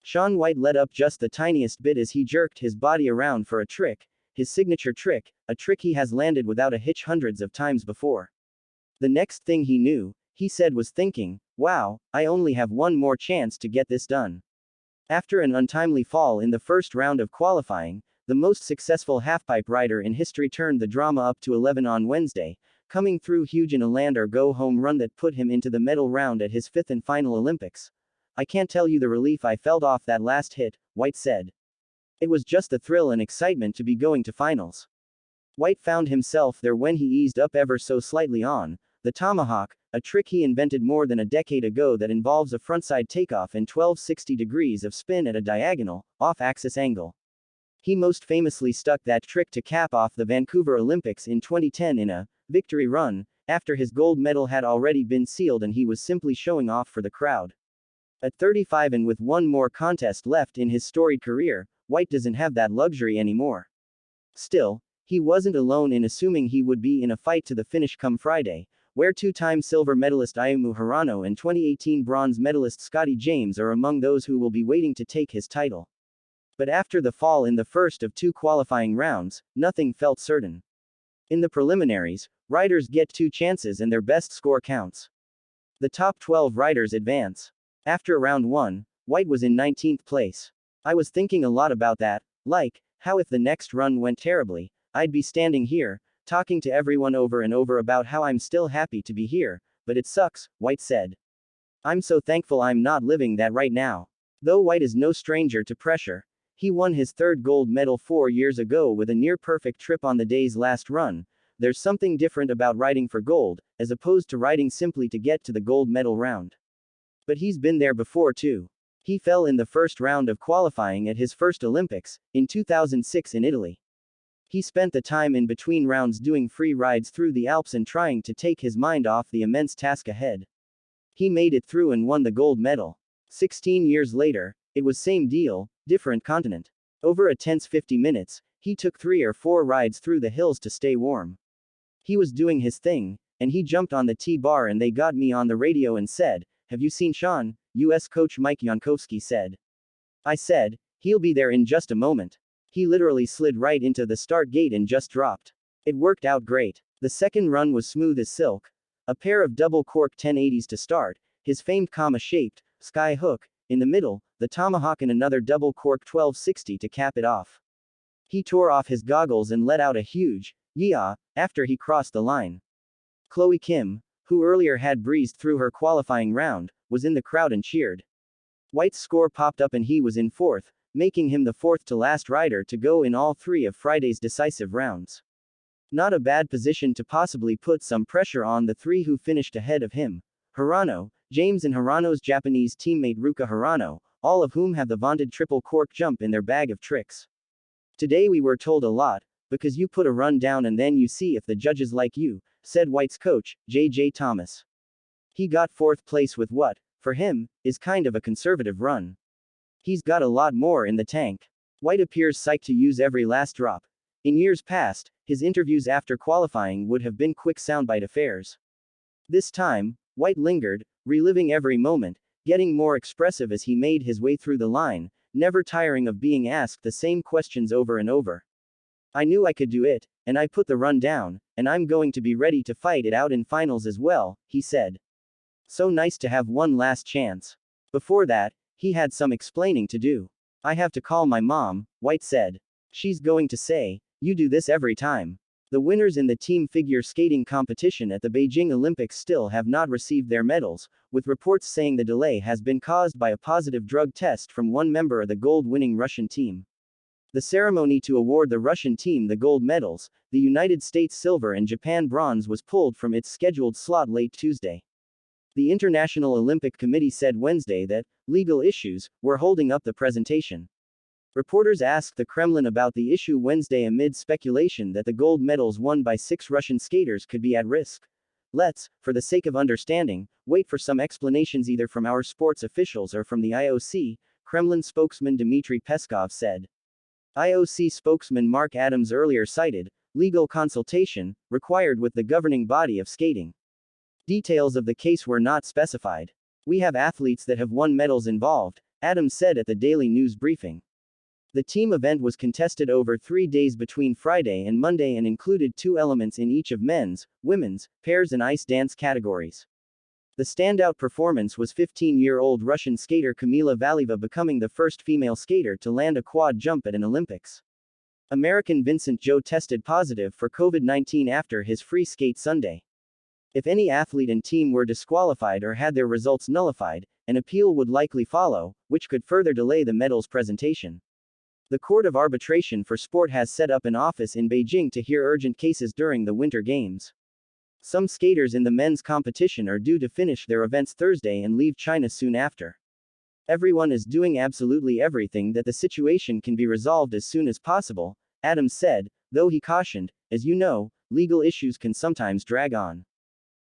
Shaun White let up just the tiniest bit as he jerked his body around for a trick, his signature trick, a trick he has landed without a hitch hundreds of times before. The next thing he knew, he said was thinking, wow, I only have one more chance to get this done. After an untimely fall in the first round of qualifying, the most successful halfpipe rider in history turned the drama up to 11 on Wednesday, coming through huge in a land-or-go home run that put him into the medal round at his fifth and final Olympics. I can't tell you the relief I felt off that last hit, White said. It was just the thrill and excitement to be going to finals. White found himself there when he eased up ever so slightly on the tomahawk, a trick he invented more than a decade ago that involves a frontside takeoff and 1260 degrees of spin at a diagonal, off-axis angle. He most famously stuck that trick to cap off the Vancouver Olympics in 2010 in a victory run, after his gold medal had already been sealed and he was simply showing off for the crowd. At 35 and with one more contest left in his storied career, White doesn't have that luxury anymore. Still, he wasn't alone in assuming he would be in a fight to the finish come Friday, where two-time silver medalist Ayumu Hirano and 2018 bronze medalist Scotty James are among those who will be waiting to take his title. But after the fall in the first of two qualifying rounds, nothing felt certain. In the preliminaries, riders get two chances and their best score counts. The top 12 riders advance. After round 1, White was in 19th place. I was thinking a lot about that, like, how if the next run went terribly, I'd be standing here, talking to everyone over and over about how I'm still happy to be here, but it sucks, White said. I'm so thankful I'm not living that right now. Though White is no stranger to pressure, he won his third gold medal 4 years ago with a near-perfect trip on the day's last run. There's something different about riding for gold, as opposed to riding simply to get to the gold medal round. But he's been there before too. He fell in the first round of qualifying at his first Olympics, in 2006 in Italy. He spent the time in between rounds doing free rides through the Alps and trying to take his mind off the immense task ahead. He made it through and won the gold medal. 16 years later, it was same deal, different continent. Over a tense 50 minutes, he took 3 or 4 rides through the hills to stay warm. He was doing his thing, and he jumped on the T-bar and they got me on the radio and said, "Have you seen Shaun?" U.S. coach Mike Jankowski said. I said, "He'll be there in just a moment." He literally slid right into the start gate and just dropped. It worked out great. The second run was smooth as silk. A pair of double cork 1080s to start, his famed comma-shaped sky hook in the middle, the tomahawk and another double cork 1260 to cap it off. He tore off his goggles and let out a huge "yeah" after he crossed the line. Chloe Kim, who earlier had breezed through her qualifying round, was in the crowd and cheered. White's score popped up and he was in fourth, making him the fourth-to-last rider to go in all 3 of Friday's decisive rounds. Not a bad position to possibly put some pressure on the 3 who finished ahead of him: Hirano, James and Hirano's Japanese teammate Ruka Hirano, all of whom have the vaunted triple cork jump in their bag of tricks. Today we were told a lot, because you put a run down and then you see if the judges like you, said White's coach, J.J. Thomas. He got 4th place with what, for him, is kind of a conservative run. He's got a lot more in the tank. White appears psyched to use every last drop. In years past, his interviews after qualifying would have been quick soundbite affairs. This time, White lingered, reliving every moment, getting more expressive as he made his way through the line, never tiring of being asked the same questions over and over. I knew I could do it, and I put the run down, and I'm going to be ready to fight it out in finals as well, he said. So nice to have one last chance. Before that, he had some explaining to do. I have to call my mom, White said. She's going to say, "You do this every time." The winners in the team figure skating competition at the Beijing Olympics still have not received their medals, with reports saying the delay has been caused by a positive drug test from one member of the gold-winning Russian team. The ceremony to award the Russian team the gold medals, the United States silver and Japan bronze, was pulled from its scheduled slot late Tuesday. The International Olympic Committee said Wednesday that legal issues were holding up the presentation. Reporters asked the Kremlin about the issue Wednesday amid speculation that the gold medals won by 6 Russian skaters could be at risk. Let's, for the sake of understanding, wait for some explanations either from our sports officials or from the IOC, Kremlin spokesman Dmitry Peskov said. IOC spokesman Mark Adams earlier cited legal consultation required with the governing body of skating. Details of the case were not specified. "We have athletes that have won medals involved," Adams said at the Daily News briefing. The team event was contested over 3 days between Friday and Monday and included 2 elements in each of men's, women's, pairs and ice dance categories. The standout performance was 15-year-old Russian skater Kamila Valieva becoming the first female skater to land a quad jump at an Olympics. American Vincent Zhou tested positive for COVID-19 after his free skate Sunday. If any athlete and team were disqualified or had their results nullified, an appeal would likely follow, which could further delay the medal's presentation. The Court of Arbitration for Sport has set up an office in Beijing to hear urgent cases during the Winter Games. Some skaters in the men's competition are due to finish their events Thursday and leave China soon after. Everyone is doing absolutely everything that the situation can be resolved as soon as possible, Adams said, though he cautioned, as you know, legal issues can sometimes drag on.